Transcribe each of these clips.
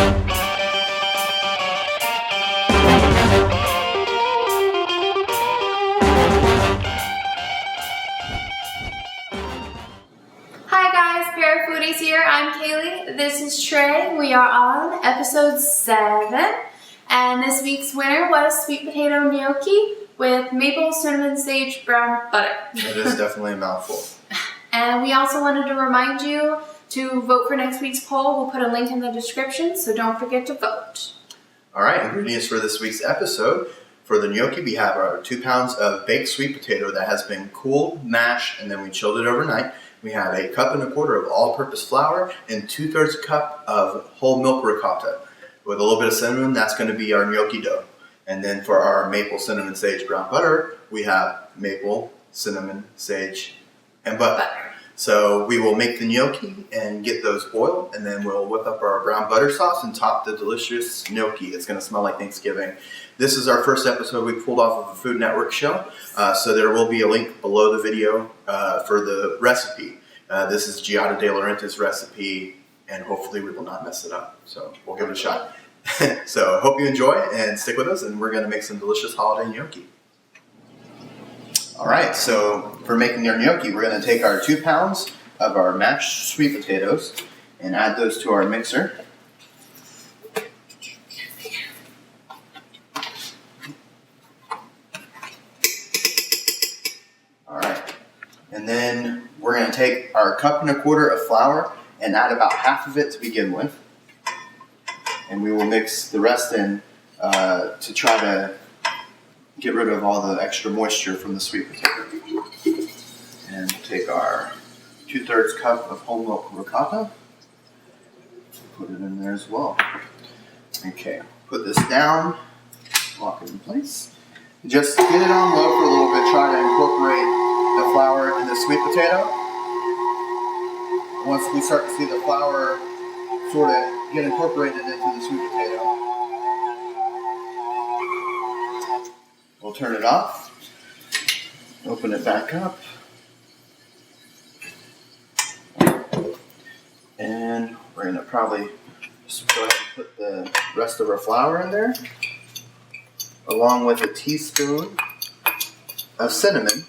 Hi guys, Pear Foodies here. I'm Kaile. This is Trey. We are on episode 7. And this week's winner was sweet potato gnocchi with maple cinnamon sage brown butter. It is definitely a mouthful. And we also wanted to remind you to vote for next week's poll. We'll put a link in the description, so don't forget to vote. Alright, ingredients for this week's episode. For the gnocchi, we have our 2 pounds of baked sweet potato that has been cooled, mashed, and then we chilled it overnight. We have 1.25 cups of all-purpose flour and 2/3 cup of whole milk ricotta. With a little bit of cinnamon, that's going to be our gnocchi dough. And then for our maple cinnamon sage brown butter, we have maple, cinnamon, sage, and butter. So we will make the gnocchi and get those boiled, and then we'll whip up our brown butter sauce and top the delicious gnocchi. It's going to smell like Thanksgiving. This is our first episode we pulled off of a Food Network show, so there will be a link below the video for the recipe. This is Giada De Laurentiis' recipe, and hopefully we will not mess it up. So we'll give it a shot. So hope you enjoy and stick with us, and we're going to make some delicious holiday gnocchi. Alright, so for making our gnocchi, we're going to take our 2 pounds of our mashed sweet potatoes and add those to our mixer. Alright, and then we're going to take our 1.25 cups of flour and add about half of it to begin with. And we will mix the rest in to try to get rid of all the extra moisture from the sweet potato. And take our 2/3 cup of whole milk ricotta. Put it in there as well. Okay, put this down, lock it in place. Just get it on low for a little bit, try to incorporate the flour and the sweet potato. Once we start to see the flour sort of get incorporated into the sweet potato, we'll turn it off, open it back up, and we're going to probably just go ahead and put the rest of our flour in there, along with a teaspoon of cinnamon.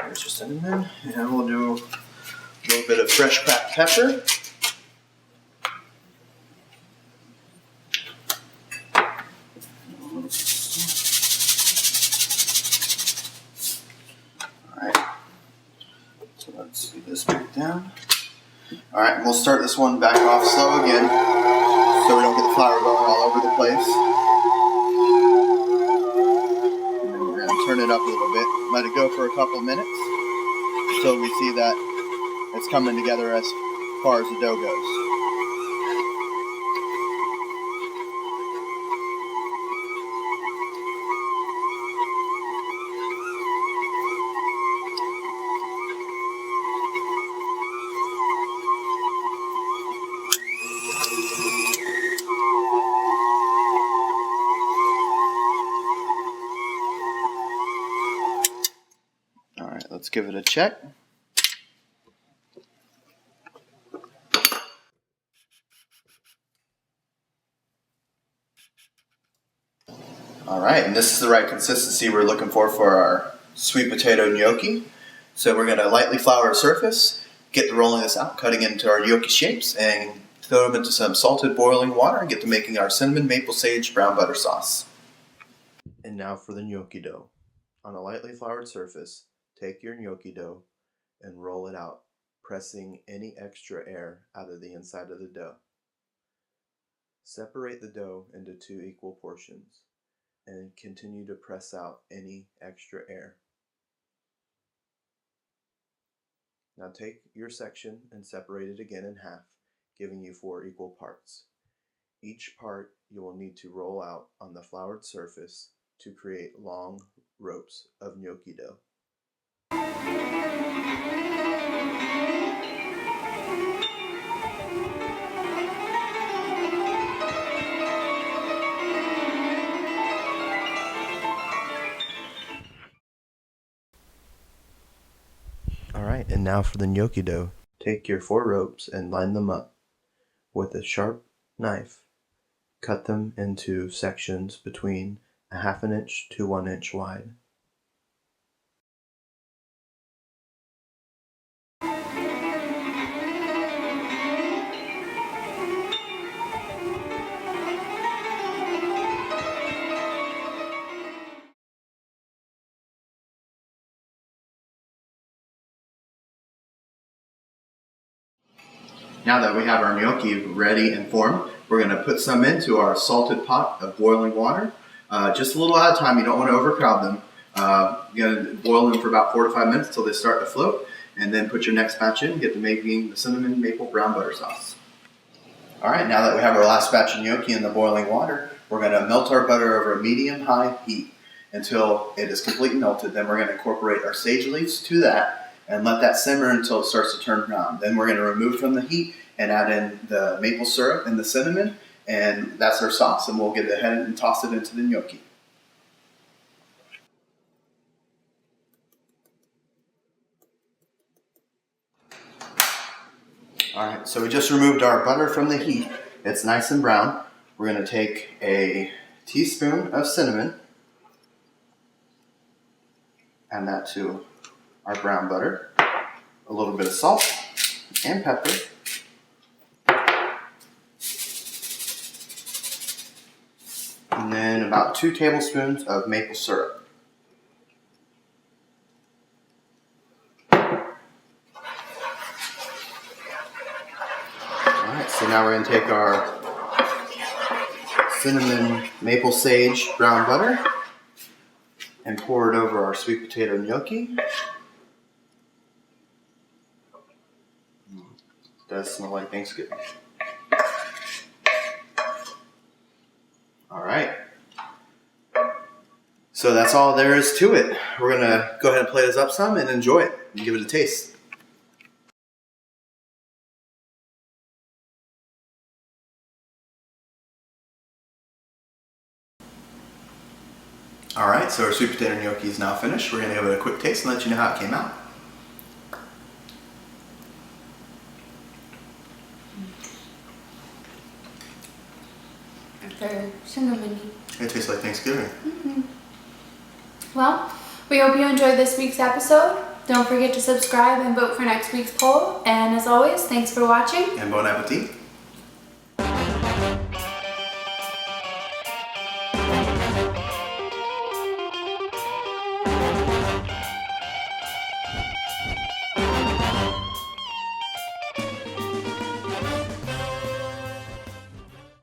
There's your cinnamon, and we'll do a little bit of fresh cracked pepper. Alright, so let's do this back down. Alright, and we'll start this one back off slow again, so we don't get the flour going all over the place. Turn it up a little bit, let it go for a couple minutes until we see that it's coming together as far as the dough goes. Let's give it a check. Alright, and this is the right consistency we're looking for our sweet potato gnocchi. So we're going to lightly flour our surface, get to rolling this out, cutting into our gnocchi shapes, and throw them into some salted boiling water and get to making our cinnamon maple sage brown butter sauce. And now for the gnocchi dough. On a lightly floured surface, take your gnocchi dough and roll it out, pressing any extra air out of the inside of the dough. Separate the dough into 2 equal portions and continue to press out any extra air. Now take your section and separate it again in half, giving you 4 equal parts. Each part you will need to roll out on the floured surface to create long ropes of gnocchi dough. And now for the gnocchi dough. Take your 4 ropes and line them up. With a sharp knife, cut them into sections between a 1/2 inch to 1 inch wide. Now that we have our gnocchi ready and formed, we're going to put some into our salted pot of boiling water. Just a little at a time. You don't want to overcrowd them. You're going to boil them for about 4 to 5 minutes until they start to float, and then put your next batch in. Get to making the cinnamon maple brown butter sauce. All right, now that we have our last batch of gnocchi in the boiling water, we're going to melt our butter over a medium-high heat until it is completely melted. Then we're going to incorporate our sage leaves to that and let that simmer until it starts to turn brown. Then we're going to remove from the heat and add in the maple syrup and the cinnamon, and that's our sauce, and we'll get ahead and toss it into the gnocchi. Alright, so we just removed our butter from the heat. It's nice and brown. We're going to take a teaspoon of cinnamon, add that to our brown butter, a little bit of salt and pepper, and then about 2 tablespoons of maple syrup. Alright, so now we're going to take our cinnamon maple sage brown butter and pour it over our sweet potato gnocchi. It does smell like Thanksgiving. Alright. So that's all there is to it. We're going to go ahead and plate this up some and enjoy it and give it a taste. Alright, so our sweet potato gnocchi is now finished. We're going to give it a quick taste and let you know how it came out. They're cinnamony. It tastes like Thanksgiving. Mm-hmm. Well, we hope you enjoyed this week's episode. Don't forget to subscribe and vote for next week's poll. And as always, thanks for watching. And bon appetit.